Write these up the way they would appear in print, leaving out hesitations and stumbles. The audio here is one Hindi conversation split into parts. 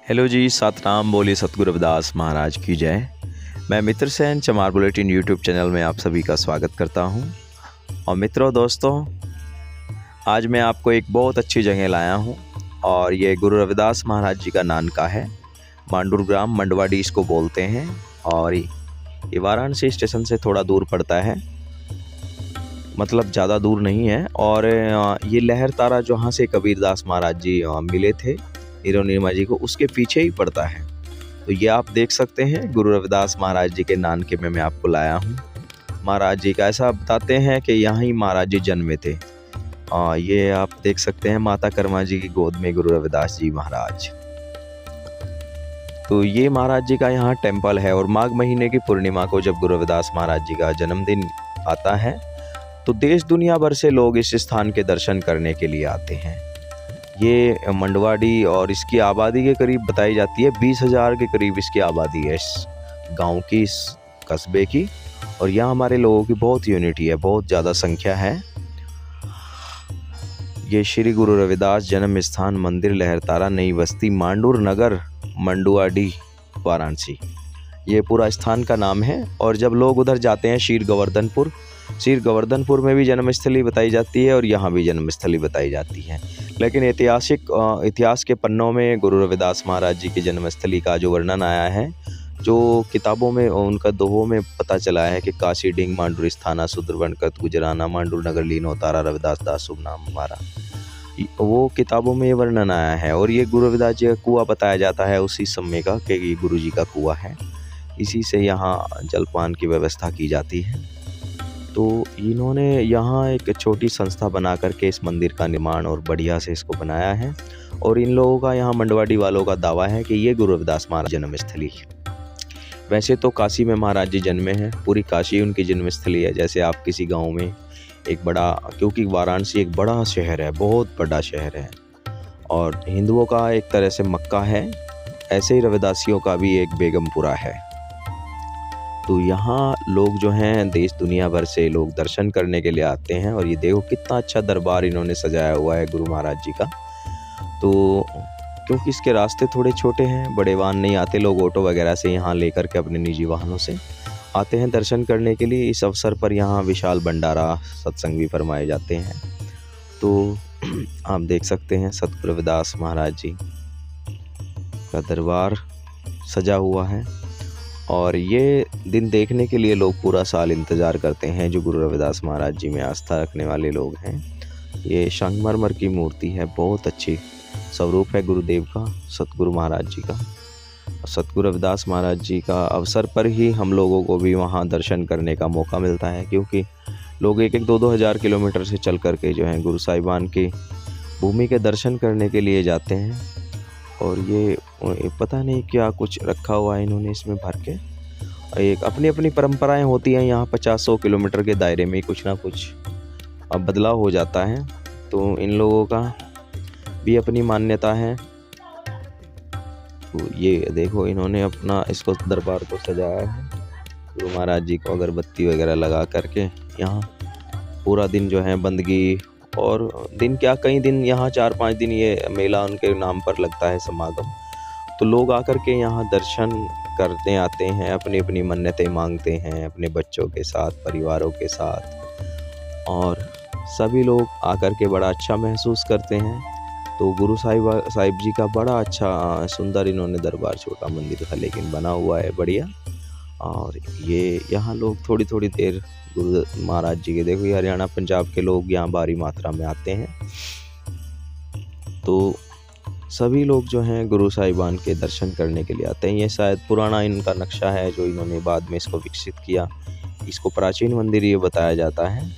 हेलो जी, सतनाम बोलिए सतगुरु रविदास महाराज की जय। मैं मित्र सेन चमार बुलेटिन यूट्यूब चैनल में आप सभी का स्वागत करता हूं। और मित्रों दोस्तों, आज मैं आपको एक बहुत अच्छी जगह लाया हूं और ये गुरु रविदास महाराज जी का नानका है। मांडुर ग्राम मंडवाडी इसको बोलते हैं और ये वाराणसी स्टेशन से थोड़ा दूर पड़ता है, मतलब ज़्यादा दूर नहीं है। और ये लहर तारा जहाँ से कबीरदास महाराज जी मिले थे नीरो जी को, उसके पीछे ही पड़ता है। तो ये आप देख सकते हैं गुरु रविदास महाराज जी के नानके में मैं आपको लाया हूँ। महाराज जी का ऐसा बताते हैं कि यहाँ ही महाराज जी जन्मे थे। ये आप देख सकते हैं माता कर्मा जी की गोद में गुरु रविदास जी महाराज। तो ये महाराज जी का यहाँ टेम्पल है और माघ महीने की पूर्णिमा को जब गुरु रविदास महाराज जी का जन्मदिन आता है तो देश दुनिया भर से लोग इस स्थान के दर्शन करने के लिए आते हैं। ये मंडवाडी और इसकी आबादी के करीब बताई जाती है 20,000 के करीब इसकी आबादी है इस गांव की, इस कस्बे की। और यहाँ हमारे लोगों की बहुत यूनिटी है, बहुत ज़्यादा संख्या है। ये श्री गुरु रविदास जन्म स्थान मंदिर लहरतारा नई बस्ती मांडुर नगर मंडुआडी वाराणसी, ये पूरा स्थान का नाम है। और जब लोग उधर जाते हैं शीर गोवर्धनपुर में भी जन्मस्थली बताई जाती है और यहाँ भी जन्मस्थली बताई जाती है। लेकिन इतिहास के पन्नों में गुरु रविदास महाराज जी की जन्मस्थली का जो वर्णन आया है, जो किताबों में उनका दोहों में पता चला है कि काशी डिंग मांडुर स्थाना सुद्रवन कत गुजराना मांडुर नगर लीन होतारा रविदास दास शुभ नाम हमारा, वो किताबों में ये वर्णन आया है। और ये गुरु रविदास जी का कुआं बताया जाता है उसी समय का कि ये गुरु जी का कुआं है, इसी से यहाँ जलपान की व्यवस्था की जाती है। तो इन्होंने यहाँ एक छोटी संस्था बना करके इस मंदिर का निर्माण और बढ़िया से इसको बनाया है। और इन लोगों का, यहाँ मंडवाडी वालों का दावा है कि ये गुरु रविदास महाराज जन्मस्थली है। वैसे तो काशी में महाराज जी जन्मे हैं, पूरी काशी उनकी जन्मस्थली है। जैसे आप किसी गांव में एक बड़ा, क्योंकि वाराणसी एक बड़ा शहर है, बहुत बड़ा शहर है और हिंदुओं का एक तरह से मक्का है, ऐसे ही रविदासियों का भी एक बेगमपुरा है। तो यहाँ लोग जो हैं देश दुनिया भर से लोग दर्शन करने के लिए आते हैं। और ये देखो कितना अच्छा दरबार इन्होंने सजाया हुआ है गुरु महाराज जी का। तो क्योंकि इसके रास्ते थोड़े छोटे हैं, बड़े वाहन नहीं आते, लोग ऑटो वगैरह से यहाँ लेकर के अपने निजी वाहनों से आते हैं दर्शन करने के लिए। इस अवसर पर यहाँ विशाल भंडारा सत्संग भी फरमाए जाते हैं। तो आप देख सकते हैं सतगुरु रविदास महाराज जी का दरबार सजा हुआ है और ये दिन देखने के लिए लोग पूरा साल इंतज़ार करते हैं। जो गुरु रविदास महाराज जी में आस्था रखने वाले लोग हैं, ये संगमरमर की मूर्ति है, बहुत अच्छी स्वरूप है गुरुदेव का, सतगुरु महाराज जी का। सतगुरु रविदास महाराज जी का अवसर पर ही हम लोगों को भी वहाँ दर्शन करने का मौका मिलता है, क्योंकि लोग 1-2 हज़ार किलोमीटर से चल करके जो है गुरु साहिबान की भूमि के दर्शन करने के लिए जाते हैं। और ये पता नहीं क्या कुछ रखा हुआ है इन्होंने इसमें भर के। एक अपनी अपनी परंपराएं होती हैं यहाँ, 50-100 किलोमीटर के दायरे में कुछ ना कुछ अब बदलाव हो जाता है। तो इन लोगों का भी अपनी मान्यता है। तो ये देखो इन्होंने अपना इसको दरबार को सजाया है गुरु महाराज जी को अगरबत्ती वगैरह लगा करके। यहाँ पूरा दिन जो है बंदगी, और दिन क्या कई दिन यहाँ 4-5 दिन ये मेला उनके नाम पर लगता है, समागम। तो लोग आकर के यहाँ दर्शन करते आते हैं, अपनी अपनी मन्नतें मांगते हैं अपने बच्चों के साथ, परिवारों के साथ, और सभी लोग आकर के बड़ा अच्छा महसूस करते हैं। तो गुरु साहिब जी का बड़ा अच्छा सुंदर इन्होंने दरबार, छोटा मंदिर था लेकिन बना हुआ है बढ़िया। और ये यहाँ लोग थोड़ी थोड़ी देर गुरु महाराज जी के, देखो ये हरियाणा पंजाब के लोग यहाँ भारी मात्रा में आते हैं। तो सभी लोग जो हैं गुरु साहिबान के दर्शन करने के लिए आते हैं। ये शायद पुराना इनका नक्शा है जो इन्होंने बाद में इसको विकसित किया। इसको प्राचीन मंदिर ये बताया जाता है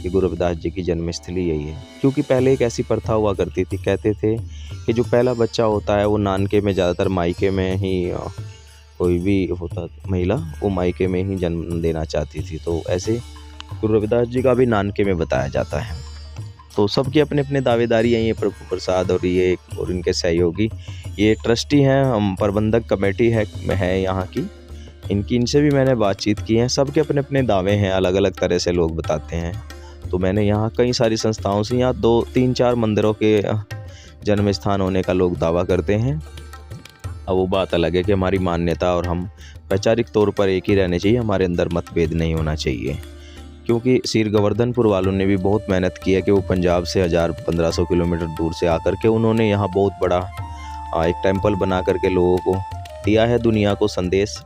कि गुरु रविदास जी की जन्मस्थली यही है। क्योंकि पहले एक ऐसी प्रथा हुआ करती थी, कहते थे कि जो पहला बच्चा होता है वो नानके में, ज़्यादातर मायके में ही, कोई भी होता महिला वो मायके में ही जन्म देना चाहती थी। तो ऐसे गुरु रविदास जी का भी नानके में बताया जाता है। तो सबके अपने अपने दावेदारी हैं। ये प्रभु प्रसाद और ये और इनके सहयोगी, ये ट्रस्टी हैं, हम प्रबंधक कमेटी है यहाँ की, इनसे भी मैंने बातचीत की है। सबके अपने अपने दावे हैं, अलग अलग तरह से लोग बताते हैं। तो मैंने यहाँ कई सारी संस्थाओं से, यहाँ 2-3-4 मंदिरों के जन्म स्थान होने का लोग दावा करते हैं। अब वो बात अलग है कि हमारी मान्यता और हम वैचारिक तौर पर एक ही रहने चाहिए, हमारे अंदर मतभेद नहीं होना चाहिए। क्योंकि सीर गोवर्धनपुर वालों ने भी बहुत मेहनत की है कि वो पंजाब से 1000-1500 किलोमीटर दूर से आकर के उन्होंने यहाँ बहुत बड़ा एक टेम्पल बना करके लोगों को दिया है, दुनिया को संदेश।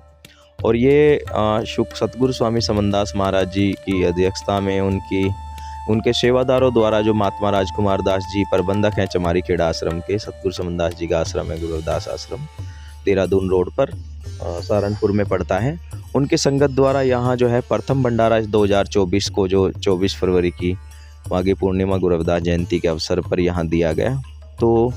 और ये शुक सतगुरु स्वामी समनदास महाराज जी की अध्यक्षता में उनके सेवादारों द्वारा, जो महात्मा राजकुमार दास जी प्रबंधक हैं चमारी खेड़ा आश्रम के, सतगुरु समनदास जी का आश्रम है गुरु रविदास आश्रम, देहरादून रोड पर सहारनपुर में पड़ता है। उनके संगत द्वारा यहाँ जो है प्रथम भंडारा 2024 को, जो 24 फरवरी की माघी पूर्णिमा गुरु रविदास जयंती के अवसर पर यहाँ दिया गया। तो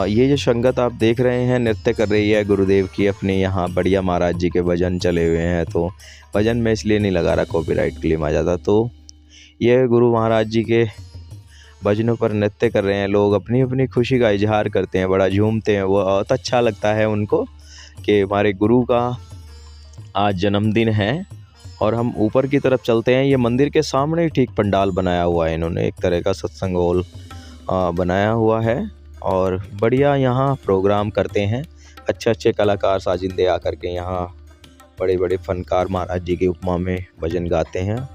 ये जो संगत आप देख रहे हैं नृत्य कर रही है गुरुदेव की अपने यहाँ, बढ़िया महाराज जी के भजन चले हुए हैं। तो भजन में इसलिए नहीं लगा रहा, कॉपीराइट क्लेम आ जाता। तो ये गुरु महाराज जी के भजनों पर नृत्य कर रहे हैं लोग, अपनी अपनी खुशी का इजहार करते हैं, बड़ा झूमते हैं। वो बहुत अच्छा लगता है उनको कि हमारे गुरु का आज जन्मदिन है। और हम ऊपर की तरफ चलते हैं। ये मंदिर के सामने ही ठीक पंडाल बनाया हुआ है इन्होंने, एक तरह का सत्संग हॉल बनाया हुआ है और बढ़िया यहाँ प्रोग्राम करते हैं। अच्छे अच्छे कलाकार साजिंदे आकर के यहाँ, बड़े बड़े फनकार महाराज जी की उपमा में भजन गाते हैं।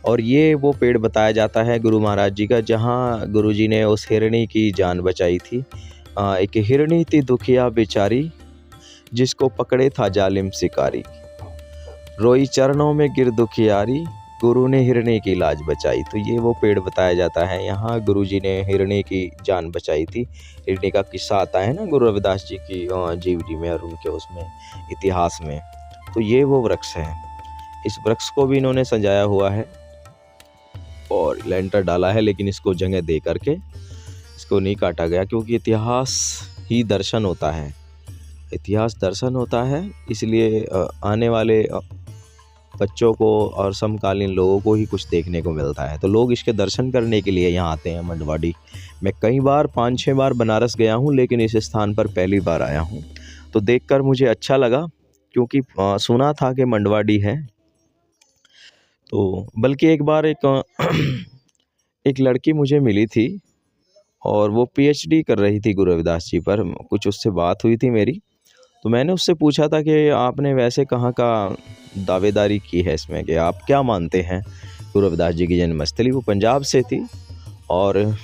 और ये वो पेड़ बताया जाता है गुरु महाराज जी का, जहाँ गुरु जी ने उस हिरणी की जान बचाई थी। एक हिरणी थी दुखिया बेचारी, जिसको पकड़े था जालिम शिकारी, रोई चरणों में गिर दुखियारी, गुरु ने हिरणी की लाज बचाई। तो ये वो पेड़ बताया जाता है यहाँ, गुरु जी ने हिरणी की जान बचाई थी। हिरणी का किस्सा आता है ना गुरु रविदास जी की जीवनी में और उनके उसमें इतिहास में। तो ये वो वृक्ष है, इस वृक्ष को भी इन्होंने सजाया हुआ है और लेंटर डाला है, लेकिन इसको जगह दे करके इसको नहीं काटा गया, क्योंकि इतिहास ही दर्शन होता है, इतिहास दर्शन होता है। इसलिए आने वाले बच्चों को और समकालीन लोगों को ही कुछ देखने को मिलता है। तो लोग इसके दर्शन करने के लिए यहाँ आते हैं मंडवाडी। मैं कई बार 5-6 बार बनारस गया हूँ, लेकिन इस स्थान पर पहली बार आया हूँ। तो देखकर मुझे अच्छा लगा, क्योंकि सुना था कि मंडवाडी है। तो बल्कि एक बार एक लड़की मुझे मिली थी और वो पीएचडी कर रही थी गुरु रविदास जी पर, कुछ उससे बात हुई थी मेरी। तो मैंने उससे पूछा था कि आपने वैसे कहाँ का दावेदारी की है इसमें, कि आप क्या मानते हैं गुरु रविदास जी की जन्मस्थली। वो पंजाब से थी और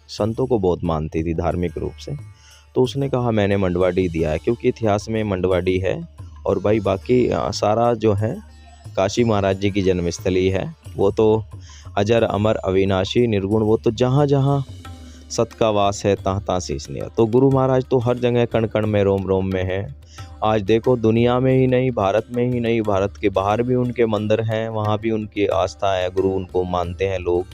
संतों को बहुत मानती थी धार्मिक रूप से। तो उसने कहा मैंने मंडवाडी दिया है, क्योंकि इतिहास में मंडवाडी है। और भाई बाकी सारा जो है काशी महाराज जी की जन्मस्थली है, वो तो अजर अमर अविनाशी निर्गुण, वो तो जहाँ जहाँ सत का वास है तहाँ तहाँ शीश निया। तो गुरु महाराज तो हर जगह कण कण में, रोम रोम में है। आज देखो दुनिया में ही नहीं, भारत में ही नहीं, भारत के बाहर भी उनके मंदिर हैं, वहाँ भी उनकी आस्था है, गुरु उनको मानते हैं लोग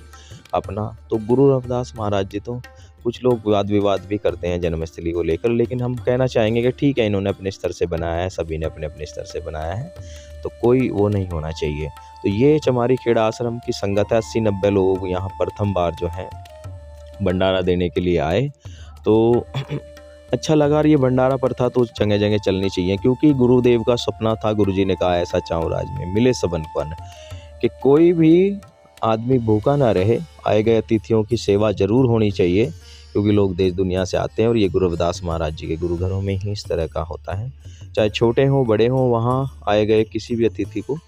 अपना। तो गुरु रविदास महाराज जी, तो कुछ लोग वाद विवाद भी करते हैं जन्मस्थली को लेकर, लेकिन हम कहना चाहेंगे कि ठीक है, इन्होंने अपने स्तर से बनाया है, सभी ने अपने अपने स्तर से बनाया है, तो कोई वो नहीं होना चाहिए। तो ये चमारी खेड़ा आश्रम की संगत है, 80-90 लोग यहाँ प्रथम बार जो है भंडारा देने के लिए आए। तो अच्छा लगा। और ये भंडारा प्रथा तो जगह जगह चलनी चाहिए, क्योंकि गुरुदेव का सपना था, गुरुजी ने कहा ऐसा चाहूँ राज में मिले सबन को अन्न, कि कोई भी आदमी भूखा ना रहे। आए गए अतिथियों की सेवा जरूर होनी चाहिए, क्योंकि लोग देश दुनिया से आते हैं और ये गुरु रविदास महाराज जी के गुरु घरों में ही इस तरह का होता है। चाहे छोटे हों बड़े हों, वहाँ आए गए किसी भी अतिथि को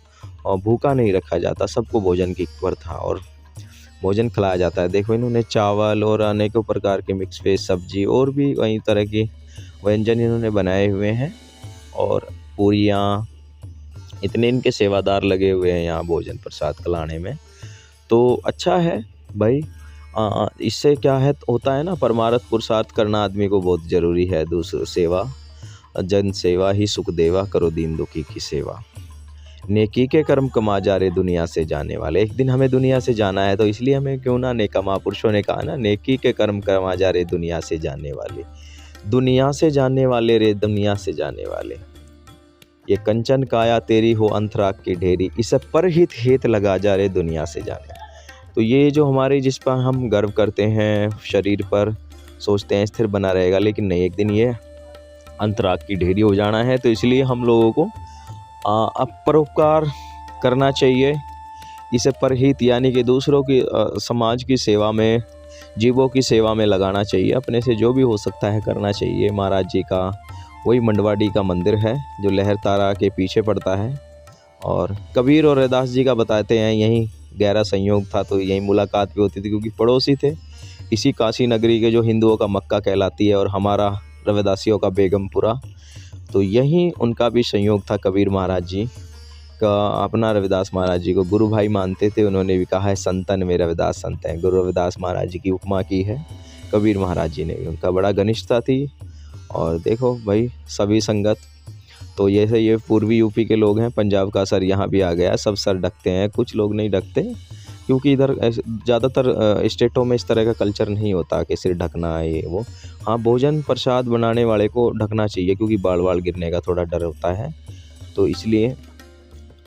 भूखा नहीं रखा जाता, सबको भोजन की प्रथा और भोजन खिलाया जाता है। देखो इन्होंने चावल और अनेकों प्रकार के मिक्स वेज सब्जी और भी कई तरह की व्यंजन इन्होंने बनाए हुए हैं, और पूरियाँ, इतने इनके सेवादार लगे हुए हैं यहाँ भोजन प्रसाद खिलाने में। तो अच्छा है भाई, इससे क्या है होता है ना, परमार्थ पुरुषार्थ करना आदमी को बहुत ज़रूरी है। दूसरी सेवा, जन सेवा ही सुख देवा, करो दीन दुखी की सेवा। नेकी के कर्म कमा जा रहे दुनिया से जाने वाले। एक दिन हमें दुनिया से जाना है, तो इसलिए हमें क्यों ना नेका, महापुरुषों ने कहा ना, नेकी के कर्म कमा जा रहे दुनिया से जाने वाले, दुनिया से जाने वाले रे दुनिया से जाने वाले। ये कंचन काया तेरी हो अंतराग की ढेरी, इसे परहित हेत लगा जा रहे दुनिया से जाने। तो ये जो हमारे, जिस पर हम गर्व करते हैं, शरीर पर सोचते हैं स्थिर बना रहेगा, लेकिन नहीं, एक दिन ये अंतराग की ढेरी हो जाना है। तो इसलिए हम लोगों को परोपकार करना चाहिए, इसे परहित यानी कि दूसरों की, समाज की सेवा में, जीवों की सेवा में लगाना चाहिए। अपने से जो भी हो सकता है करना चाहिए। महाराज जी का वही मंडवाडी का मंदिर है जो लहरतारा के पीछे पड़ता है। और कबीर और रविदास जी का बताते हैं यहीं गहरा संयोग था, तो यहीं मुलाकात भी होती थी क्योंकि पड़ोसी थे। इसी काशी नगरी के जो हिंदुओं का मक्का कहलाती है और हमारा रविदासियों का बेगमपुरा, तो यहीं उनका भी संयोग था। कबीर महाराज जी का अपना रविदास महाराज जी को गुरु भाई मानते थे। उन्होंने भी कहा है संतन में रविदास संत हैं। गुरु रविदास महाराज जी की उपमा की है कबीर महाराज जी ने भी। उनका बड़ा घनिष्ठता थी। और देखो भाई सभी संगत, तो ये पूर्वी यूपी के लोग हैं, पंजाब का सर यहाँ भी आ गया। सब सर ढकते हैं, कुछ लोग नहीं ढकते क्योंकि इधर ज़्यादातर स्टेटों में इस तरह का कल्चर नहीं होता कि सिर ढकना है ये वो। हाँ, भोजन प्रसाद बनाने वाले को ढकना चाहिए क्योंकि बाल वाल गिरने का थोड़ा डर होता है, तो इसलिए।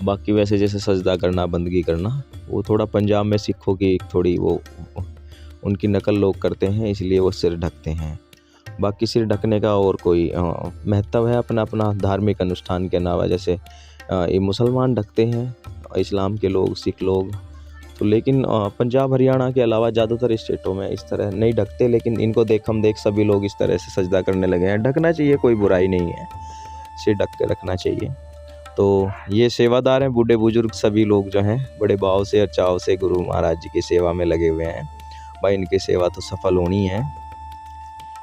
बाकी वैसे जैसे सजदा करना, बंदगी करना, वो थोड़ा पंजाब में सिखों की थोड़ी वो उनकी नकल लोग करते हैं, इसलिए वो सिर ढकते हैं। बाकी सिर ढकने का और कोई महत्व है अपना अपना धार्मिक अनुष्ठान के अलावा। जैसे ये मुसलमान ढकते हैं, इस्लाम के लोग, सिख लोग, तो लेकिन पंजाब हरियाणा के अलावा ज़्यादातर स्टेटों में इस तरह नहीं ढकते। लेकिन इनको हम देख सभी लोग इस तरह से सजदा करने लगे हैं। ढकना चाहिए, कोई बुराई नहीं है, सिर ढक के रखना चाहिए। तो ये सेवादार हैं, बूढ़े बुजुर्ग सभी लोग जो हैं बड़े भाव से और चाव से गुरु महाराज जी की सेवा में लगे हुए हैं। भाई इनकी सेवा तो सफल होनी है।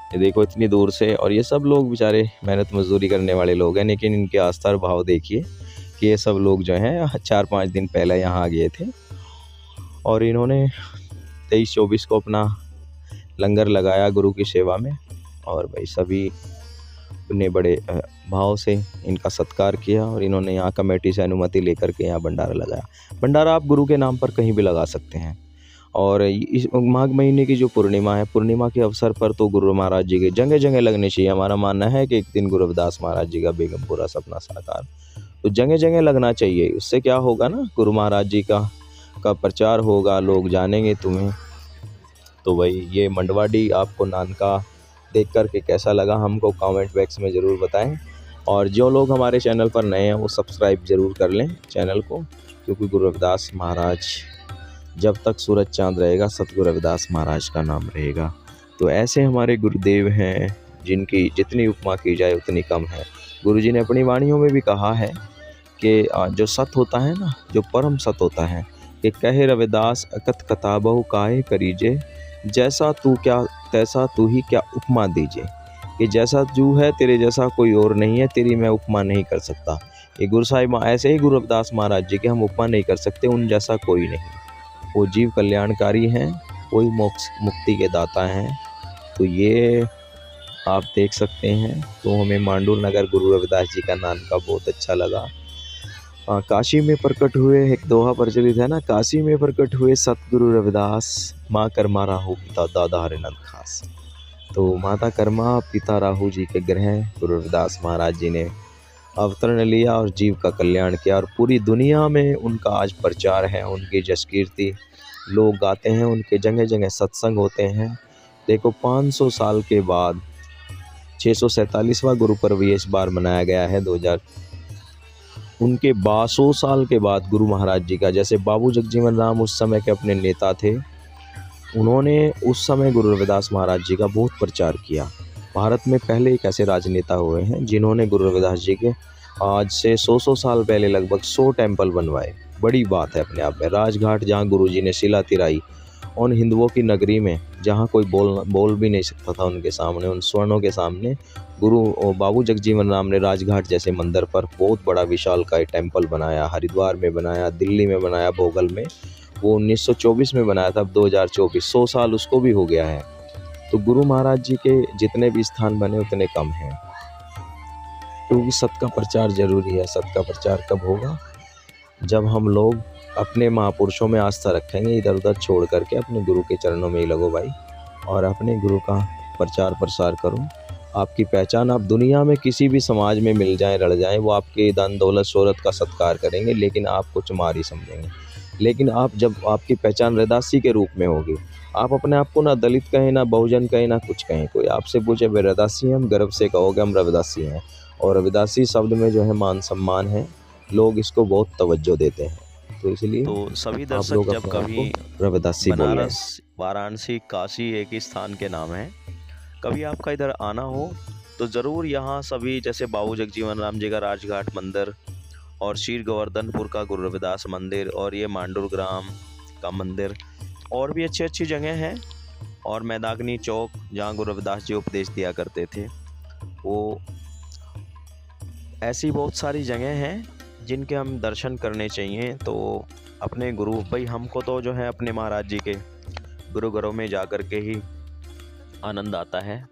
ये देखो इतनी दूर से, और ये सब लोग बेचारे मेहनत मजदूरी करने वाले लोग हैं, लेकिन इनके आस्था और भाव देखिए कि ये सब लोग जो हैं 4-5 दिन पहले यहाँ आ गए थे और इन्होंने 23-24 को अपना लंगर लगाया गुरु की सेवा में। और भाई सभी ने बड़े भाव से इनका सत्कार किया और इन्होंने यहाँ कमेटी से अनुमति लेकर के यहाँ भंडारा लगाया। भंडारा आप गुरु के नाम पर कहीं भी लगा सकते हैं। और इस माघ महीने की जो पूर्णिमा है, पूर्णिमा के अवसर पर तो गुरु महाराज जी के जगह जगह लगने चाहिए। हमारा मानना है कि एक दिन गुरु रविदास महाराज जी का बेगमपुरा सपना साकार, तो जगह जगह लगना चाहिए। उससे क्या होगा ना, गुरु महाराज जी का प्रचार होगा, लोग जानेंगे तुम्हें। तो भाई ये मंडवाडी आपको नानका देख कर के कैसा लगा हमको कमेंट बॉक्स में ज़रूर बताएं। और जो लोग हमारे चैनल पर नए हैं वो सब्सक्राइब ज़रूर कर लें चैनल को, क्योंकि गुरु रविदास महाराज जब तक सूरज चांद रहेगा सतगुरु रविदास महाराज का नाम रहेगा। तो ऐसे हमारे गुरुदेव हैं जिनकी जितनी उपमा की जाए उतनी कम है। गुरुजी ने अपनी वाणियों में भी कहा है कि जो सत होता है ना, जो परम सत होता है, कि कहे रविदास अकथ कताबहु काहे करीजे, जैसा तू क्या तैसा तू ही क्या उपमा दीजिए। कि जैसा तू है तेरे जैसा कोई और नहीं है, तेरी मैं उपमा नहीं कर सकता। ये गुरु साहिब ऐसे ही गुरु रविदास महाराज जी के हम उपमा नहीं कर सकते, उन जैसा कोई नहीं। वो जीव कल्याणकारी हैं, वही मोक्ष मुक्ति के दाता हैं। तो ये आप देख सकते हैं। तो हमें मांडूर नगर गुरु रविदास जी का नाम का बहुत अच्छा लगा। काशी में प्रकट हुए, एक दोहा प्रचलित है ना, काशी में प्रकट हुए सतगुरु रविदास, माँ कर्मा राहु पिता दादा हरिनंद खास। तो माता कर्मा पिता राहु जी के ग्रह गुरु रविदास महाराज जी ने अवतरण लिया और जीव का कल्याण किया, और पूरी दुनिया में उनका आज प्रचार है। उनकी जस कीर्ति लोग गाते हैं, उनके जगह जगह सत्संग होते हैं। देखो 500 साल के बाद 647वां गुरु पर्व इस बार मनाया गया है 2000। उनके 1200 साल के बाद गुरु महाराज जी का, जैसे बाबू जगजीवन राम उस समय के अपने नेता थे, उन्होंने उस समय गुरु रविदास महाराज जी का बहुत प्रचार किया। भारत में पहले एक ऐसे राजनेता हुए हैं जिन्होंने गुरु रविदास जी के आज से 100 साल पहले लगभग 100 टेम्पल बनवाए। बड़ी बात है अपने आप में। राजघाट जहाँ गुरुजी ने शिला तिराई, उन हिंदुओं की नगरी में जहाँ कोई बोल भी नहीं सकता था उनके सामने, उन स्वर्णों के सामने गुरु बाबू जगजीवन राम ने राजघाट जैसे मंदिर पर बहुत बड़ा विशाल का टेम्पल बनाया। हरिद्वार में बनाया, दिल्ली में बनाया, भोगल में। वो 1924 में बनाया था, अब 2024, 100 साल उसको भी हो गया है। तो गुरु महाराज जी के जितने भी स्थान बने उतने कम हैं, क्योंकि सत का प्रचार जरूरी है। सत का प्रचार कब होगा? जब हम लोग अपने महापुरुषों में आस्था रखेंगे, इधर उधर छोड़ करके अपने गुरु के चरणों में ही लगो भाई, और अपने गुरु का प्रचार प्रसार करो। आपकी पहचान आप दुनिया में किसी भी समाज में मिल जाएं, रड़ जाएं, वो आपके धन दौलत शोहरत का सत्कार करेंगे, लेकिन आपको चमार ही समझेंगे। लेकिन आप जब आपकी पहचान रविदासी के रूप में होगी, आप अपने आप को ना दलित कहें, ना बहुजन कहें, ना कुछ कहें, कोई आपसे पूछे वे रविदासी हैं, हम गर्व से कहोगे हम रविदासी हैं। और रविदासी शब्द में जो है मान सम्मान है, लोग इसको बहुत तवज्जो देते हैं। तो इसलिए तो सभी दर्शक जब कभी रविदासी बनारस, वाराणसी, काशी एक ही स्थान के नाम है, कभी आपका इधर आना हो तो ज़रूर यहाँ सभी, जैसे बाबू जगजीवन राम जी का राजघाट मंदिर और शीर गोवर्धनपुर का गुरु रविदास मंदिर और ये मांडूर ग्राम का मंदिर और भी अच्छी अच्छी जगह हैं। और मैदागनी चौक जहाँ गुरु रविदास जी उपदेश दिया करते थे, वो ऐसी बहुत सारी जगह हैं जिनके हम दर्शन करने चाहिए। तो अपने गुरु भाई, हमको तो जो है अपने महाराज जी के गुरु घरों में जा कर के ही आनंद आता है।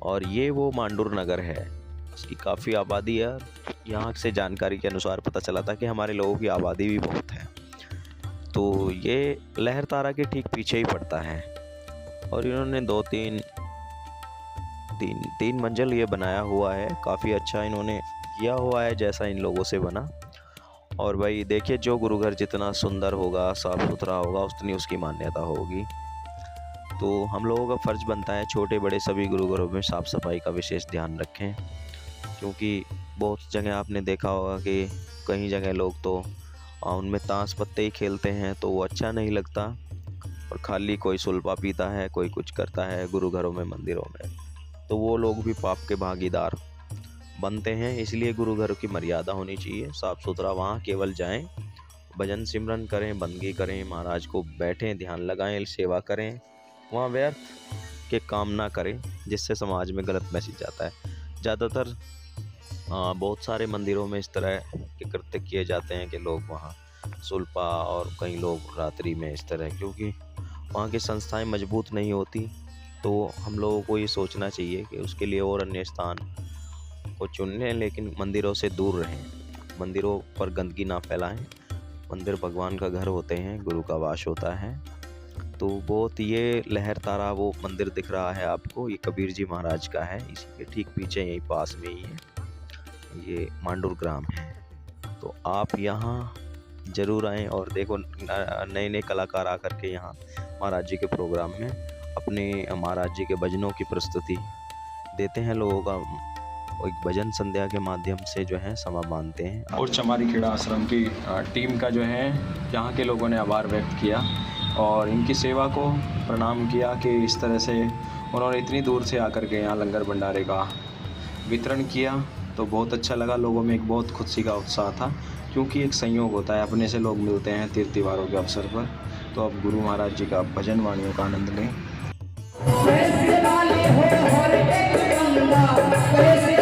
और ये वो मांडूर नगर है, इसकी काफ़ी आबादी है। यहाँ से जानकारी के अनुसार पता चला था कि हमारे लोगों की आबादी भी बहुत है। तो ये लहरतारा के ठीक पीछे ही पड़ता है और इन्होंने तीन मंजिल ये बनाया हुआ है। काफ़ी अच्छा इन्होंने किया हुआ है जैसा इन लोगों से बना। और भाई देखिए, जो गुरु घर जितना सुंदर होगा, साफ़ सुथरा होगा, उतनी उसकी मान्यता होगी। तो हम लोगों का फ़र्ज़ बनता है छोटे बड़े सभी गुरु घरों में साफ़ सफाई का विशेष ध्यान रखें, क्योंकि बहुत जगह आपने देखा होगा कि कई जगह लोग तो उनमें ताश पत्ते ही खेलते हैं, तो वो अच्छा नहीं लगता। और खाली कोई सुल्पा पीता है, कोई कुछ करता है गुरु घरों में, मंदिरों में, तो वो लोग भी पाप के भागीदार बनते हैं। इसलिए गुरु घर की मर्यादा होनी चाहिए, साफ़ सुथरा। वहाँ केवल जाएं, भजन सिमरन करें, बंदगी करें, महाराज को बैठें, ध्यान लगाएं, सेवा करें। वहाँ व्यर्थ के काम ना करें जिससे समाज में गलत मैसेज जाता है। ज़्यादातर बहुत सारे मंदिरों में इस तरह के कृत्य किए जाते हैं कि लोग वहाँ सुल्पा, और कई लोग रात्रि में इस तरह, क्योंकि वहाँ की संस्थाएं मजबूत नहीं होती। तो हम लोगों को ये सोचना चाहिए कि उसके लिए और अन्य स्थान को चुन लें, लेकिन मंदिरों से दूर रहें, मंदिरों पर गंदगी ना फैलाएं। मंदिर भगवान का घर होते हैं, गुरु का वास होता है। तो बहुत ये लहरतारा वो मंदिर दिख रहा है आपको, ये कबीर जी महाराज का है। इसी के ठीक पीछे यहीं पास में ही है, ये मांडूर ग्राम है। तो आप यहाँ ज़रूर आएँ और देखो, नए नए कलाकार आकर के यहाँ महाराज जी के प्रोग्राम में अपने महाराज जी के भजनों की प्रस्तुति देते हैं। लोगों का एक भजन संध्या के माध्यम से जो है समा बांधते हैं। और चमारी खेड़ा आश्रम की टीम का जो है यहाँ के लोगों ने आभार व्यक्त किया और इनकी सेवा को प्रणाम किया कि इस तरह से उन्होंने इतनी दूर से आकर के यहाँ लंगर भंडारे का वितरण किया। तो बहुत अच्छा लगा, लोगों में एक बहुत खुशी का उत्साह था, क्योंकि एक संयोग होता है, अपने से लोग मिलते हैं तीर्थ त्योहारों के अवसर पर। तो अब गुरु महाराज जी का भजन वाणियों का आनंद लें। प्यासा